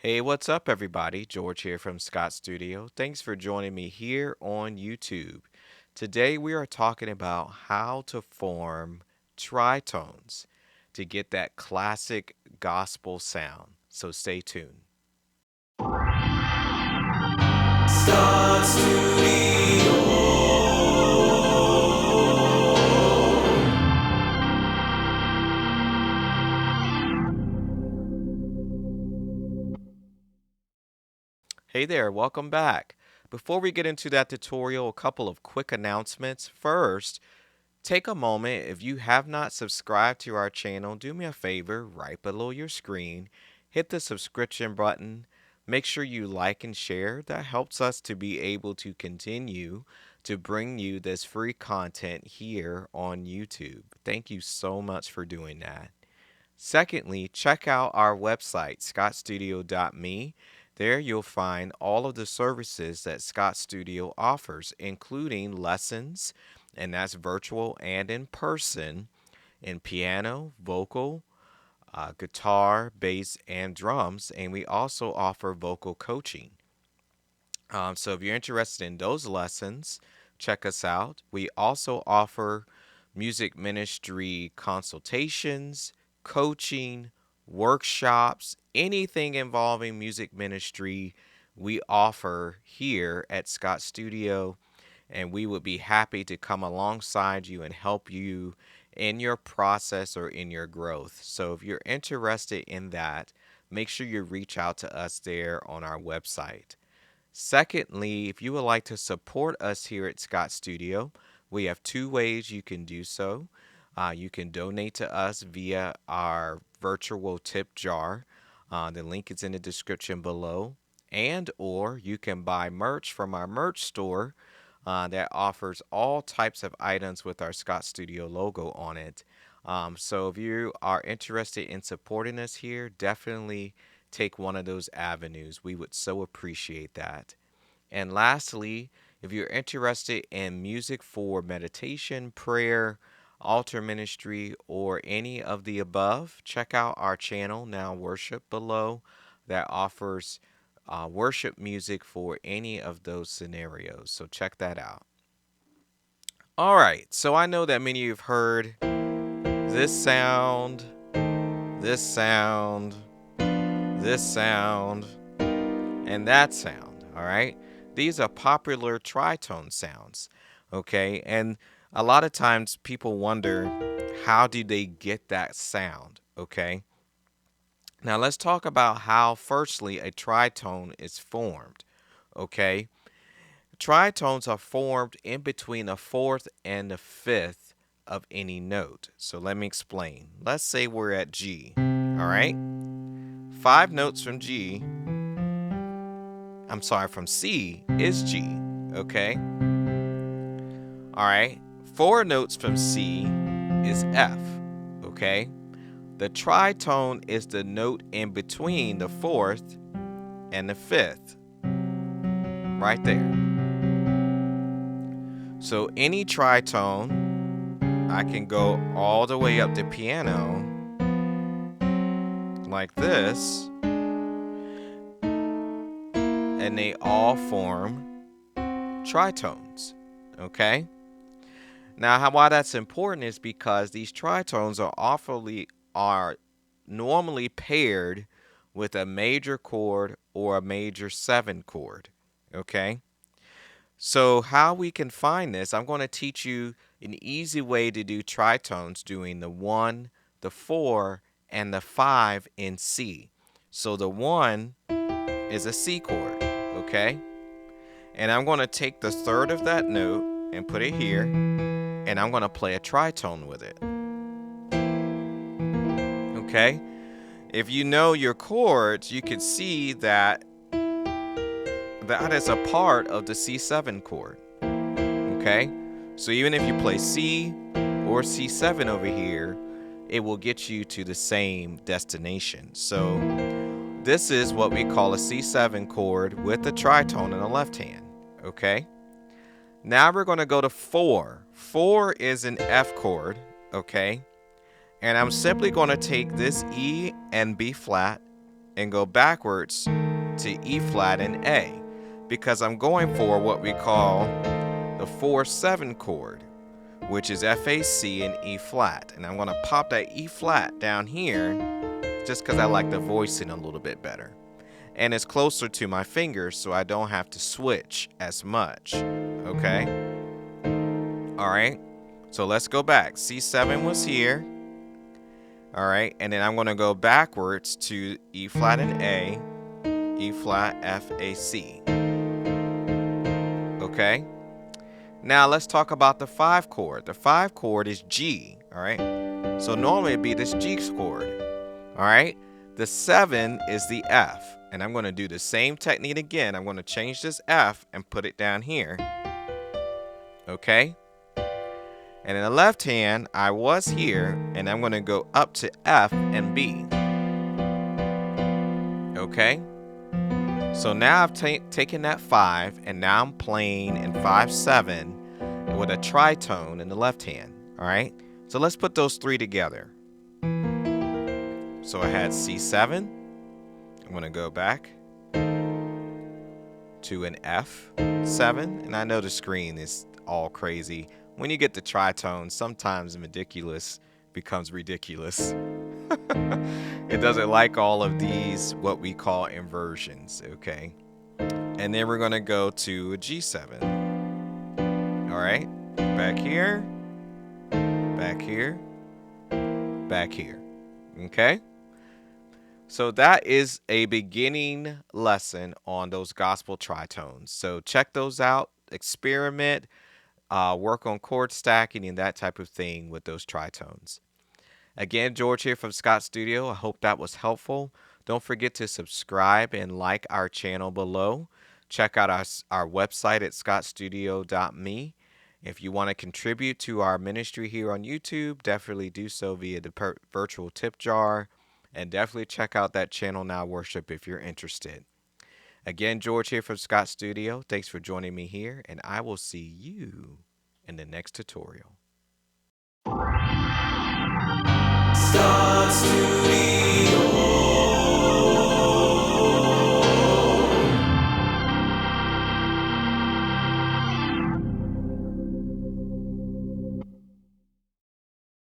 Hey, what's up, everybody? George here from Scott Studio. Thanks for joining me here on YouTube. Today, we are talking about how to form tritones to get that classic gospel sound. So stay tuned. Scott Studio. Hey there, welcome back. Before we get into that tutorial, a couple of quick announcements. First, take a moment. If you have not subscribed to our channel, do me a favor right below your screen. Hit the subscription button. Make sure you like and share. That helps us to be able to continue to bring you this free content here on YouTube. Thank you so much for doing that. Secondly, check out our website, scottstudio.me. There you'll find all of the services that Scott Studio offers, including lessons, and that's virtual and in person, in piano, vocal, guitar, bass, and drums. And we also offer vocal coaching. So if you're interested in those lessons, check us out. We also offer music ministry consultations, coaching, workshops, anything involving music ministry we offer here at Scott Studio, and we would be happy to come alongside you and help you in your process or in your growth. So if you're interested in that, make sure you reach out to us there on our website. Secondly, if you would like to support us here at Scott Studio, we have two ways you can do so. You can donate to us via our virtual tip jar. The link is in the description below. And or you can buy merch from our merch store that offers all types of items with our Scott Studio logo on it. So if you are interested in supporting us here, definitely take one of those avenues. We would so appreciate that. And lastly, if you're interested in music for meditation, prayer, altar ministry, or any of the above, check out our channel, Now Worship, below, that offers worship music for any of those scenarios. So check that out. All right, so I know that many of you have heard this sound, this sound, this sound, and that sound. All right, these are popular tritone sounds. Okay, and a lot of times people wonder, how do they get that sound? Okay, now let's talk about how, firstly, a tritone is formed. Okay, tritones are formed in between the fourth and the fifth of any note. So let me explain. Let's say we're at G. All right, 5 notes from G, I'm sorry, from C is G. Okay, all right, 4 notes from C is F. Okay, the tritone is the note in between the fourth and the fifth, right there. So any tritone, I can go all the way up to piano like this, and they all form tritones. Okay? Now, why that's important is because these tritones are normally paired with a major chord or a major 7 chord. Okay? So how we can find this, I'm going to teach you an easy way to do tritones doing the 1, the 4, and the 5 in C. So the 1 is a C chord, okay? And I'm going to take the third of that note and put it here, and I'm going to play a tritone with it. Okay? If you know your chords, you can see that that is a part of the C7 chord. Okay? So even if you play C or C7 over here, it will get you to the same destination. So this is what we call a C7 chord with the tritone in the left hand. Okay? Now we're going to go to 4. 4 is an F chord. Okay? And I'm simply going to take this E and B flat and go backwards to E flat and A, because I'm going for what we call the 4/7 chord, which is F, A, C, and E flat. And I'm going to pop that E flat down here just because I like the voicing a little bit better. And it's closer to my fingers, so I don't have to switch as much. Okay? All right. So let's go back. C7 was here. All right. And then I'm going to go backwards to E flat and A, E flat, F, A, C. Okay? Now let's talk about the 5 chord. The 5 chord is G. All right? So normally it'd be this G chord. All right? The 7 is the F. And I'm going to do the same technique again. I'm going to change this F and put it down here. Okay? And in the left hand, I was here, and I'm going to go up to F and B. Okay? So now I've taken that 5, and now I'm playing in 5/7 with a tritone in the left hand. All right? So let's put those 3 together. So I had C7. I'm going to go back to an F7. And I know the screen is all crazy. When you get the tritones, sometimes ridiculous becomes ridiculous. It doesn't like all of these, what we call inversions, okay? And then we're going to go to a G7. All right? Back here, back here, back here. Okay? So that is a beginning lesson on those gospel tritones. So check those out, experiment, work on chord stacking and that type of thing with those tritones. Again, George here from Scott Studio. I hope that was helpful. Don't forget to subscribe and like our channel below. Check out our website at scottstudio.me. If you want to contribute to our ministry here on YouTube, definitely do so via the virtual tip jar. And definitely check out that channel Now Worship if you're interested. Again, George here from Scott Studio. Thanks for joining me here, and I will see you in the next tutorial. Scott Studio.